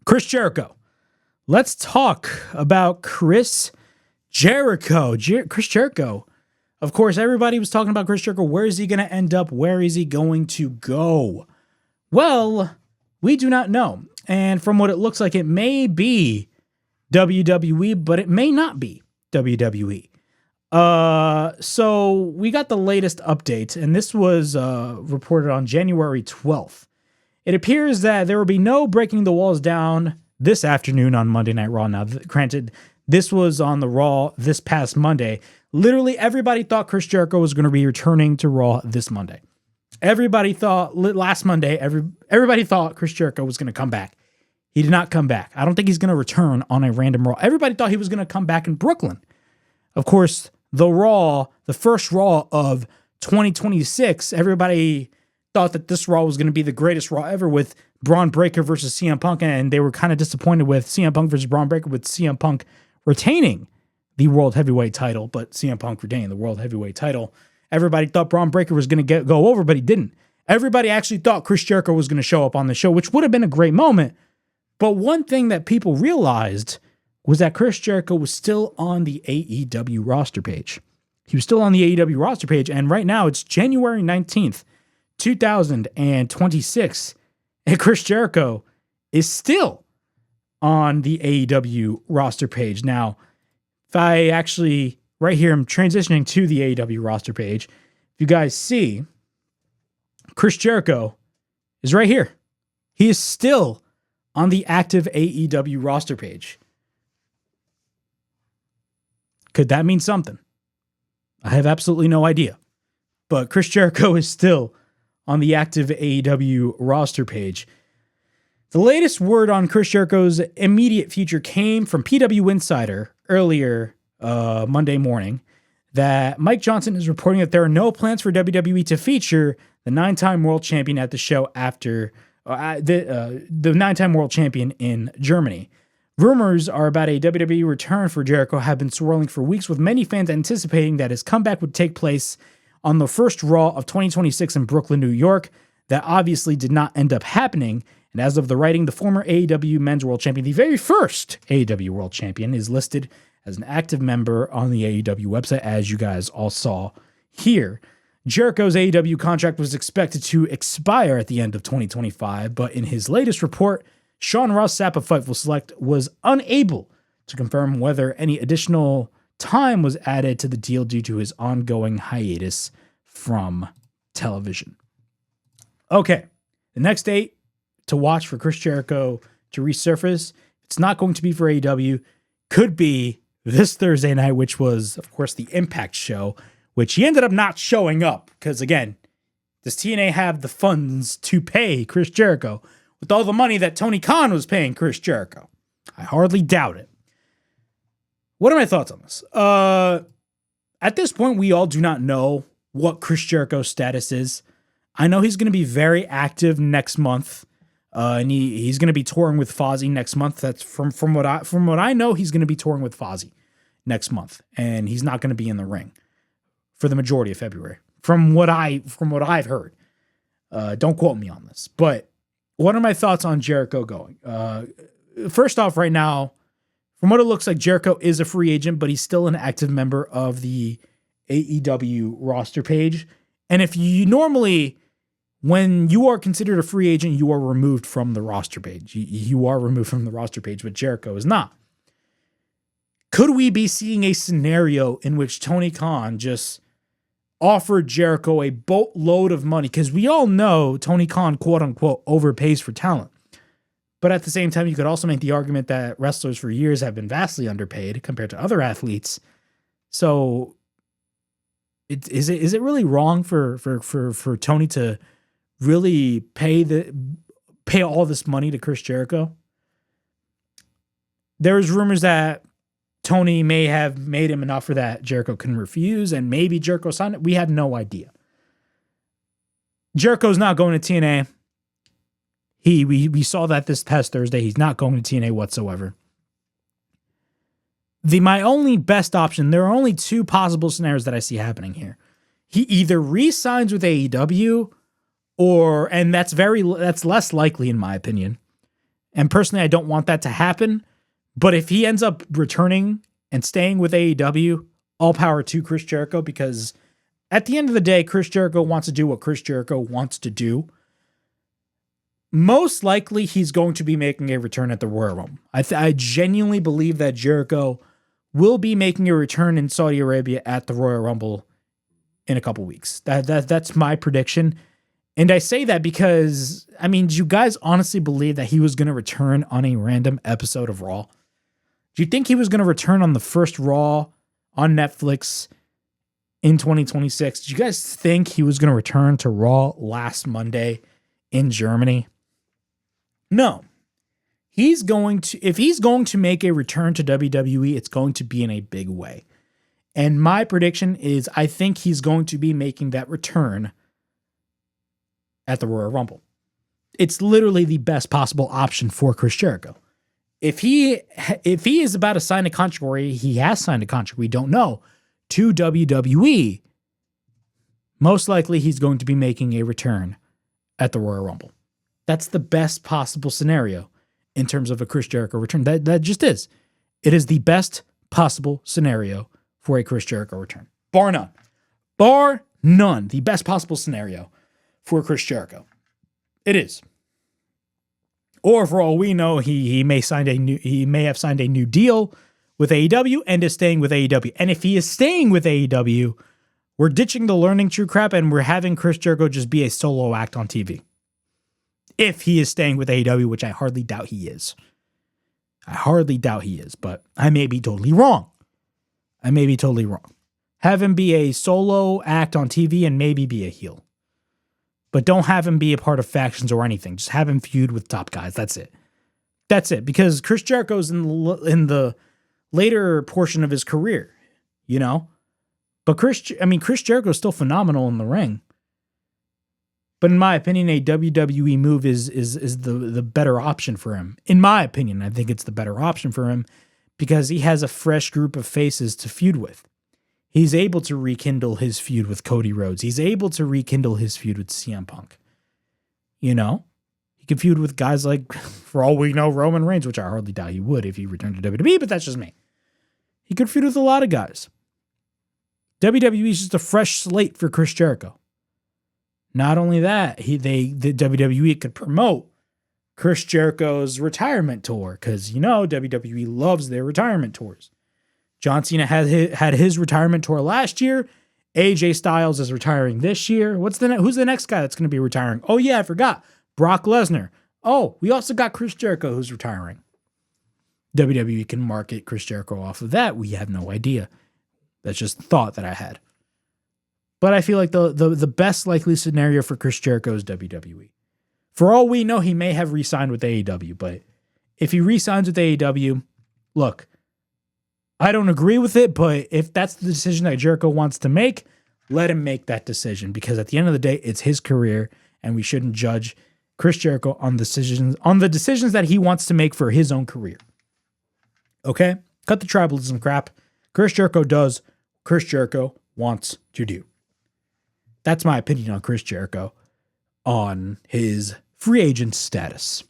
Chris Jericho. Let's talk about Chris Jericho. Chris Jericho. Of course, everybody was talking about Chris Jericho. Where is he going to end up? Where is he going to go? Well, we do not know. And from what it looks like, it may be WWE, but it may not be WWE. So we got the latest update, and this was reported on January 12th. It appears that there will be no breaking the walls down this afternoon on Monday Night Raw. Now, granted, this was on the Raw this past Monday. Literally, everybody thought Chris Jericho was going to be returning to Raw this Monday. Everybody thought last Monday, everybody thought Chris Jericho was going to come back. He did not come back. I don't think he's going to return on a random Raw. Everybody thought he was going to come back in Brooklyn. Of course, the first Raw of 2026, everybody thought that this Raw was going to be the greatest Raw ever with Braun Breaker versus CM Punk, and they were kind of disappointed with CM Punk versus Braun Breaker, with CM Punk retaining the World Heavyweight title, but CM Punk retaining the World Heavyweight title. Everybody thought Braun Breaker was going to go over, but he didn't. Everybody actually thought Chris Jericho was going to show up on the show, which would have been a great moment. But one thing that people realized was that Chris Jericho was still on the AEW roster page. He was still on the AEW roster page, and right now it's January 19th, 2026, and Chris Jericho is still on the AEW roster page. Now, if I actually, right here, I'm transitioning to the AEW roster page. If you guys see, Chris Jericho is right here. He is still on the active AEW roster page. Could that mean something? I have absolutely no idea. But Chris Jericho is still on the active AEW roster page. The latest word on Chris Jericho's immediate future came from PW Insider earlier Monday morning, that Mike Johnson is reporting that there are no plans for WWE to feature the 9-time world champion at the show after the 9-time world champion in Germany. Rumors are about a WWE return for Jericho have been swirling for weeks, with many fans anticipating that his comeback would take place on the first Raw of 2026 in Brooklyn, New York. That obviously did not end up happening. And as of the writing, the former AEW Men's World Champion, the very first AEW World Champion, is listed as an active member on the AEW website, as you guys all saw here. Jericho's AEW contract was expected to expire at the end of 2025, but in his latest report, Sean Ross Sapp of Fightful Select was unable to confirm whether any additional time was added to the deal due to his ongoing hiatus from television. Okay, the next date to watch for Chris Jericho to resurface, it's not going to be for AEW, could be this Thursday night, which was, of course, the Impact show, which he ended up not showing up because, again, does TNA have the funds to pay Chris Jericho with all the money that Tony Khan was paying Chris Jericho? I hardly doubt it. What are my thoughts on this? At this point, we all do not know what Chris Jericho's status is. I know he's going to be very active next month, and he's going to be touring with Fozzy next month. That's from what I know, he's going to be touring with Fozzy next month, and he's not going to be in the ring for the majority of February. From what I've heard, don't quote me on this, but what are my thoughts on Jericho going? First off, right now, from what it looks like, Jericho is a free agent, but he's still an active member of the AEW roster page. And if you normally, when you are considered a free agent, you are removed from the roster page. You are removed from the roster page, but Jericho is not. Could we be seeing a scenario in which Tony Khan just offered Jericho a boatload of money? Because we all know Tony Khan, quote unquote, overpays for talent. But at the same time, you could also make the argument that wrestlers for years have been vastly underpaid compared to other athletes. So is it really wrong for Tony to really pay all this money to Chris Jericho? There's rumors that Tony may have made him an offer that Jericho couldn't refuse, and maybe Jericho signed it. We have no idea. Jericho's not going to TNA. We saw that this past Thursday. He's not going to TNA whatsoever. My only best option, there are only two possible scenarios that I see happening here. He either re-signs with AEW, and that's less likely in my opinion. And personally, I don't want that to happen. But if he ends up returning and staying with AEW, all power to Chris Jericho, because at the end of the day, Chris Jericho wants to do what Chris Jericho wants to do. Most likely, he's going to be making a return at the Royal Rumble. I genuinely believe that Jericho will be making a return in Saudi Arabia at the Royal Rumble in a couple weeks. That's my prediction. And I say that because, I mean, do you guys honestly believe that he was going to return on a random episode of Raw? Do you think he was going to return on the first Raw on Netflix in 2026? Do you guys think he was going to return to Raw last Monday in Germany? No. If he's going to make a return to WWE, it's going to be in a big way. And my prediction is I think he's going to be making that return at the Royal Rumble. It's literally the best possible option for Chris Jericho. If he is about to sign a contract, or he has signed a contract, we don't know, to WWE, most likely he's going to be making a return at the Royal Rumble. That's the best possible scenario in terms of a Chris Jericho return. That just is. It is the best possible scenario for a Chris Jericho return. Bar none. Bar none. The best possible scenario for Chris Jericho. It is. Or for all we know, he may have signed a new deal with AEW and is staying with AEW. And if he is staying with AEW, we're ditching the learning true crap and we're having Chris Jericho just be a solo act on TV. If he is staying with AEW, which I hardly doubt he is. But I may be totally wrong. Have him be a solo act on TV and maybe be a heel. But don't have him be a part of factions or anything. Just have him feud with top guys. That's it. Because Chris Jericho's in the later portion of his career, you know? But Chris Jericho's still phenomenal in the ring. But in my opinion, a WWE move is the better option for him. In my opinion, I think it's the better option for him because he has a fresh group of faces to feud with. He's able to rekindle his feud with Cody Rhodes. He's able to rekindle his feud with CM Punk. You know? He can feud with guys like, for all we know, Roman Reigns, which I hardly doubt he would if he returned to WWE, but that's just me. He could feud with a lot of guys. WWE is just a fresh slate for Chris Jericho. Not only that, the WWE could promote Chris Jericho's retirement tour because, you know, WWE loves their retirement tours. John Cena had his retirement tour last year. AJ Styles is retiring this year. Who's the next guy that's going to be retiring? Oh, yeah, I forgot. Brock Lesnar. Oh, we also got Chris Jericho who's retiring. WWE can market Chris Jericho off of that. We have no idea. That's just the thought that I had. But I feel like the best likely scenario for Chris Jericho is WWE. For all we know, he may have re-signed with AEW, but if he re-signs with AEW, look, I don't agree with it, but if that's the decision that Jericho wants to make, let him make that decision because at the end of the day, it's his career and we shouldn't judge Chris Jericho on the decisions that he wants to make for his own career. Okay? Cut the tribalism crap. Chris Jericho does Chris Jericho wants to do. That's my opinion on Chris Jericho on his free agent status.